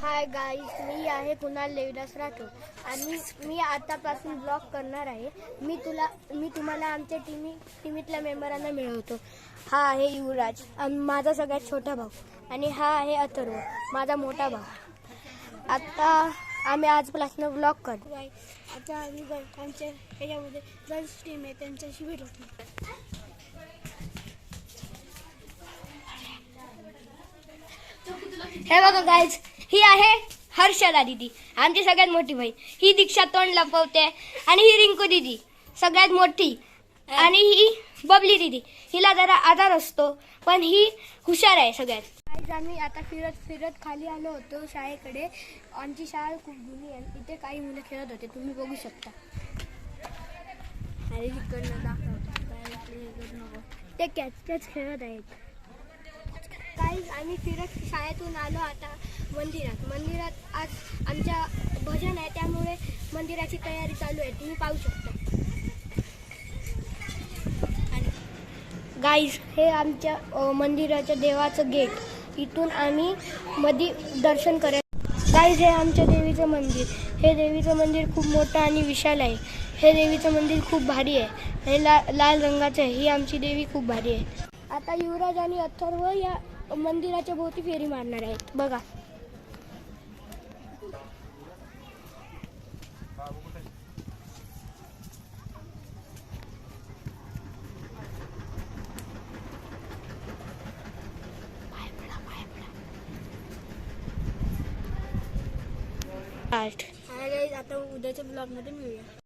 Hi guys, मी आहे कुणाल देवदास राठोड आणि मी आतापासून ब्लॉग करणार आहे. मी तुम्हाला आमच्या टीमीतल्या मेंबरांना मिळवतो. हा आहे युवराज, माझा सगळ्यात छोटा भाऊ, आणि हा आहे अथर्व, माझा मोठा भाऊ. आता आम्ही आजपासून ब्लॉग करतो. आता आम्ही आमच्या ह्याच्यामध्ये गर्ल्स टीम आहे, त्यांच्याशी भेटत नाही. हे बघा गाईज, ही आहे हर्षदा दीदी, आमची सगळ्यात मोठी बहीण. ही दीक्षा तोंड लपवते, आणि ही रिंकू दीदी सगळ्यात मोठी, आणि ही बबली दीदी. हिला जरा आधार असतो, पण ही हुशार आहे सगळ्यात. गाईज, आम्ही आता फिरत खाली आलो होतो शाळेकडे. आमची शाळा खूप जुनी आहे. इथे काही मुलं खेळत होते, तुम्ही बघू शकता. अरे इकडनं दाखव, ते कॅच खेळत आहेत. गाईज, आम्ही फिरत शाळेतून आलो आता मंदिरात आज आमच्या भजन आहे, त्यामुळे मंदिराची तयारी चालू आहे, तुम्ही पाहू शकता. गाईज, हे आमच्या मंदिराच्या देवाचं गेट. इथून आम्ही मध्ये दर्शन करायचं. गाईज, हे आमच्या देवीचं मंदिर. हे देवीचं मंदिर खूप मोठं आणि विशाल आहे. हे देवीचं मंदिर खूप भारी आहे. हे लाल रंगाचं आहे. ही आमची देवी खूप भारी आहे. आता युवराज आणि अथर्व या मंदिराच्या भोवती फेरी मारणार आहेत, बघा. आता उद्याच्या ब्लॉग मध्ये मिळूया.